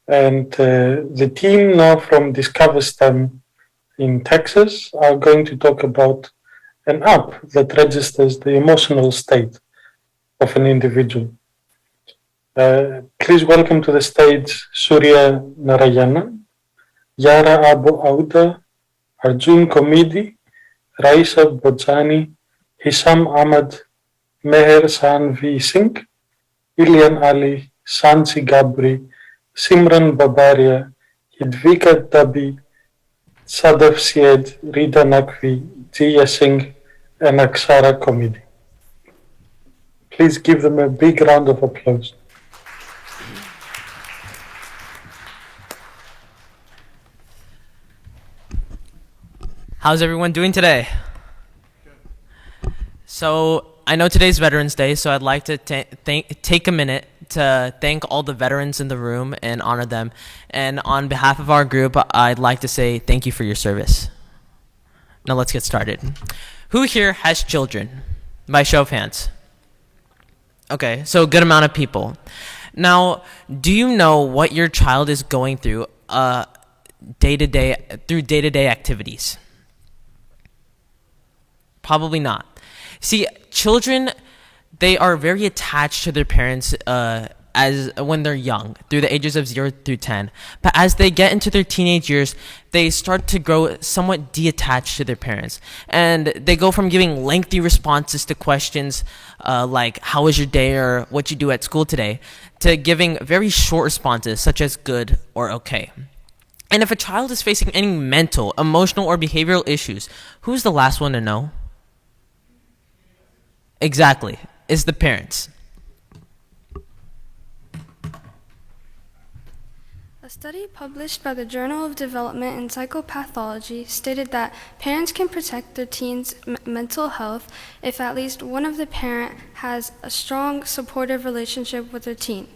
And the team now from DiscoverSTEM in Texas are going to talk about an app that registers the emotional state of an individual. Please welcome to the stage Soorya Narayanan, Yara Auda, Arjun Kommidi, Raisha Bhojani, Hisham Ahmad, Meher Saanvi Singh, Iliyan Ali, Saanchi Gabri, Simran Babaria, Hidvika Dubey, Sadaf Syed, Rida Naqvi, Jiya Singh, and Akshara Kommidi. Please give them a big round of applause. How's everyone doing today? So I know today's Veterans Day, so I'd like to take a minute to thank all the veterans in the room and honor them. And on behalf of our group, I'd like to say thank you for your service. Now let's get started. Who here has children? By show of hands. Okay, so a good amount of people. Now, do you know what your child is going through day-to-day activities? Probably not. See, children, they are very attached to their parents as when they're young, through the ages of 0 through 10. But as they get into their teenage years, they start to grow somewhat detached to their parents. And they go from giving lengthy responses to questions like, how was your day or what you do at school today, to giving very short responses such as good or okay. And if a child is facing any mental, emotional, or behavioral issues, who's the last one to know? Exactly. It's the parents. A study published by the Journal of Development in Psychopathology stated that parents can protect their teens' mental health if at least one of the parent has a strong, supportive relationship with their teen.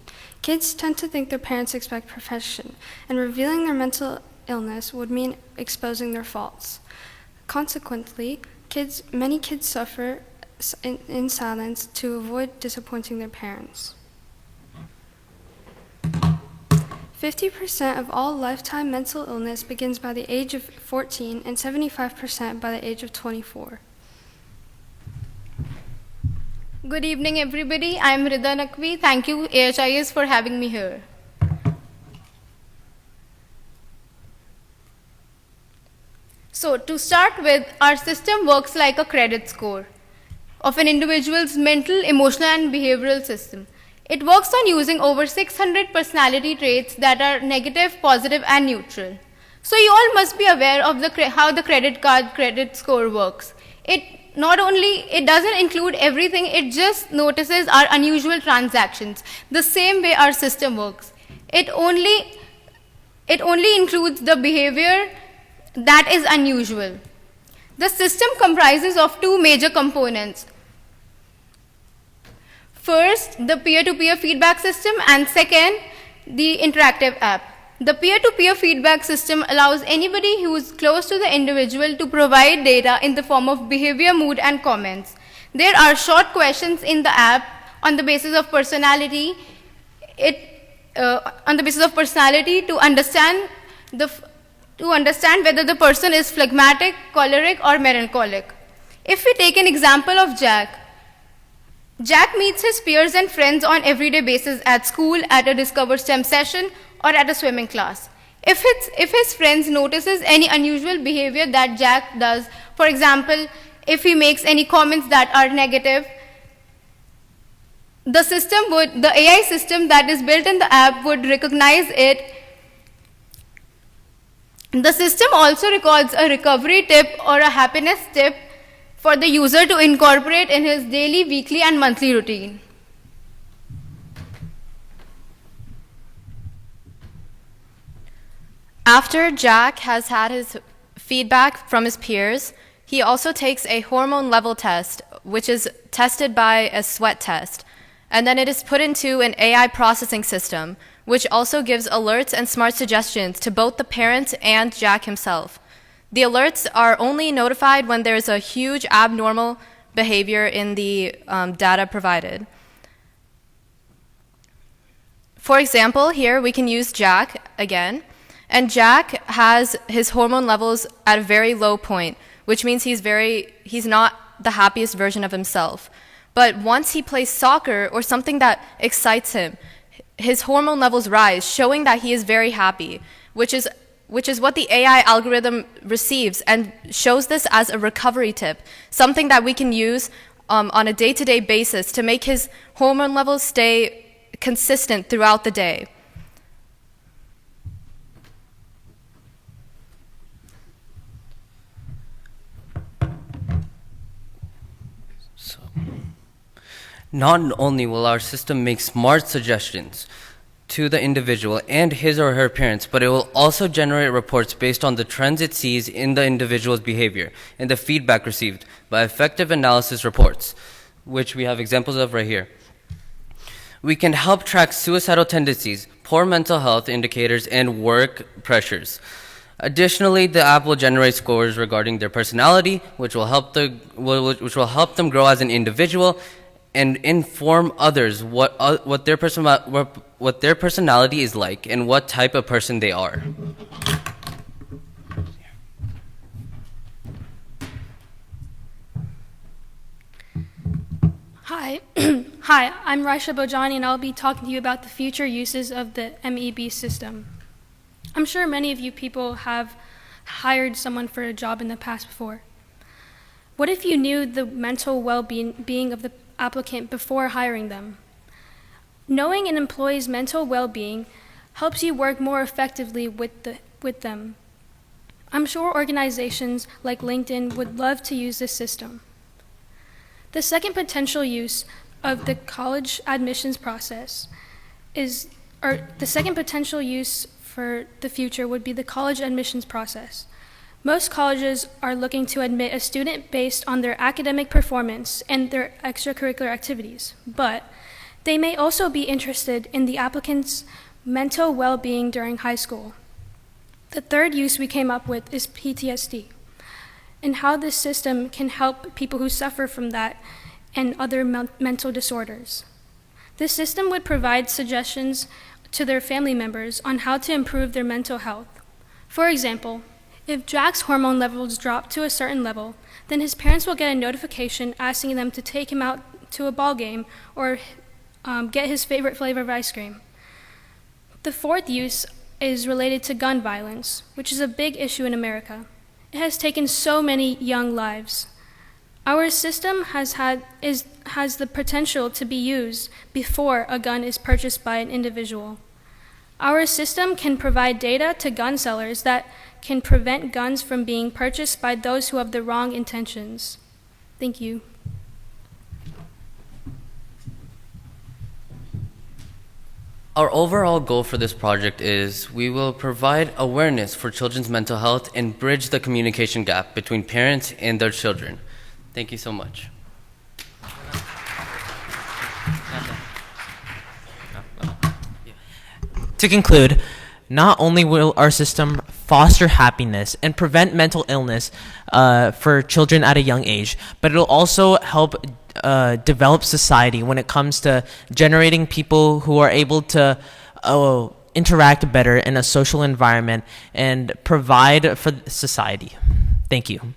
Kids tend to think their parents expect perfection, and revealing their mental illness would mean exposing their faults. Consequently, many kids suffer in silence to avoid disappointing their parents. 50% of all lifetime mental illness begins by the age of 14 and 75% by the age of 24. Good evening, everybody. I'm Rida Naqvi. Thank you, AHIS, for having me here. So, to start with, our system works like a credit score of an individual's mental, emotional, and behavioral system. It works on using over 600 personality traits that are negative, positive, and neutral. So you all must be aware of how the credit score works. It doesn't include everything, it just notices our unusual transactions, the same way our system works. It only includes the behavior that is unusual. The system comprises of two major components. First, the peer-to-peer feedback system, and second, the interactive app. The peer-to-peer feedback system allows anybody who is close to the individual to provide data in the form of behavior, mood, and comments. There are short questions in the app on the basis of personality. To understand whether the person is phlegmatic, choleric, or melancholic. If we take an example of Jack meets his peers and friends on everyday basis at school, at a DiscoverSTEM session, or at a swimming class. If his friends notices any unusual behavior that Jack does, for example, if he makes any comments that are negative, the AI system that is built in the app would recognize it. The system also records a recovery tip or a happiness tip for the user to incorporate in his daily, weekly, and monthly routine. After Jack has had his feedback from his peers, he also takes a hormone level test, which is tested by a sweat test. And then it is put into an AI processing system, which also gives alerts and smart suggestions to both the parent and Jack himself. The alerts are only notified when there's a huge abnormal behavior in the data provided. For example, here we can use Jack again. And Jack has his hormone levels at a very low point, which means he's not the happiest version of himself. But once he plays soccer or something that excites him, his hormone levels rise, showing that he is very happy, which is what the AI algorithm receives and shows this as a recovery tip, something that we can use on a day-to-day basis to make his hormone levels stay consistent throughout the day. Not only will our system make smart suggestions to the individual and his or her parents, but it will also generate reports based on the trends it sees in the individual's behavior and the feedback received by effective analysis reports, which we have examples of right here. We can help track suicidal tendencies, poor mental health indicators, and work pressures. Additionally, the app will generate scores regarding their personality, which will help them grow as an individual and inform others what their personality is like and what type of person they are. Hi. Hi, I'm Raisha Bhojani, and I'll be talking to you about the future uses of the MEB system. I'm sure many of you people have hired someone for a job in the past before. What if you knew the mental well-being of the applicant before hiring them? Knowing an employee's mental well-being helps you work more effectively with them. I'm sure organizations like LinkedIn would love to use this system. The second potential use of the college admissions process the second potential use for the future would be the college admissions process. Most colleges are looking to admit a student based on their academic performance and their extracurricular activities, but they may also be interested in the applicant's mental well-being during high school. The third use we came up with is PTSD, and how this system can help people who suffer from that and other mental disorders. This system would provide suggestions to their family members on how to improve their mental health. For example, if Jack's hormone levels drop to a certain level, then his parents will get a notification asking them to take him out to a ball game or get his favorite flavor of ice cream. The fourth use is related to gun violence, which is a big issue in America. It has taken so many young lives. Our system has the potential to be used before a gun is purchased by an individual. Our system can provide data to gun sellers that can prevent guns from being purchased by those who have the wrong intentions. Thank you. Our overall goal for this project is we will provide awareness for children's mental health and bridge the communication gap between parents and their children. Thank you so much. To conclude, not only will our system foster happiness and prevent mental illness for children at a young age, but it'll also help develop society when it comes to generating people who are able to interact better in a social environment and provide for society. Thank you.